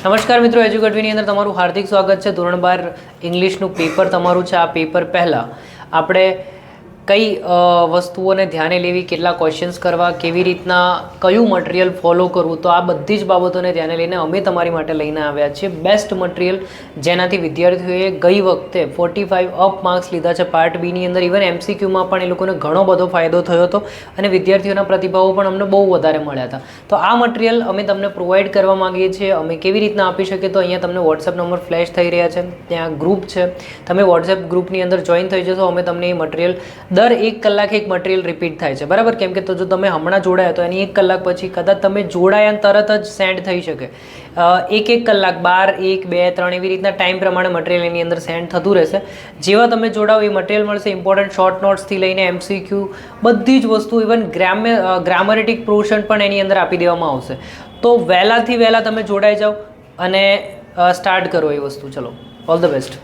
નમસ્કાર મિત્રો, એજ્યુકેટવીની અંદર તમારું હાર્દિક સ્વાગત છે. ધોરણ 12 ઇંગ્લિશનું પેપર તમારું છે. આ પેપર પહેલાં આપણે કઈ વસ્તુઓને ધ્યાને લેવી, કેટલા ક્વેશ્ચન્સ કરવા, કેવી રીતના કયું મટીરિયલ ફોલો કરવું, તો આ બધી જ બાબતોને ધ્યાને લઈને અમે તમારી માટે લઈને આવ્યા છીએ બેસ્ટ મટીરિયલ, જેનાથી વિદ્યાર્થીઓએ ગઈ વખતે 45 અપ માર્ક્સ લીધા છે પાર્ટ બીની અંદર. ઇવન MCQમાં પણ એ લોકોને ઘણો બધો ફાયદો થયો હતો અને વિદ્યાર્થીઓના પ્રતિભાવો પણ અમને બહુ વધારે મળ્યા હતા. તો આ મટીરિયલ અમે તમને પ્રોવાઈડ કરવા માગીએ છીએ. અમે કેવી રીતના આપી શકીએ, તો અહીંયા તમને વોટ્સએપ નંબર ફ્લેશ થઈ રહ્યા છે, ત્યાં ગ્રુપ છે, તમે વોટ્સએપ ગ્રુપની અંદર જોઈન થઈ જશો. અમે તમને એ મટીરિયલ દર 1 કલાકે એક મટીરિયલ રિપીટ થાય છે, બરાબર? કેમ કે તો જો તમે હમણાં જોડાયા તો એની 1 કલાક પછી કદાચ તમે જોડાયા તરત જ સેન્ડ થઈ શકે. 1 કલાક 12, 1, 2, 3 એવી રીતના ટાઈમ પ્રમાણે મટીરિયલ એની અંદર સેન્ડ થતું રહેશે. જેવા તમે જોડાઓ એ મટીરિયલ મળશે. ઇમ્પોર્ટન્ટ શોર્ટ નોટ્સથી લઈને MCQ બધી જ વસ્તુ, ઇવન ગ્રામરેટિક પોર્શન પણ એની અંદર આપી દેવામાં આવશે. તો વહેલાથી વહેલા તમે જોડાઈ જાઓ અને સ્ટાર્ટ કરો એ વસ્તુ. ચલો, ઓલ ધ બેસ્ટ.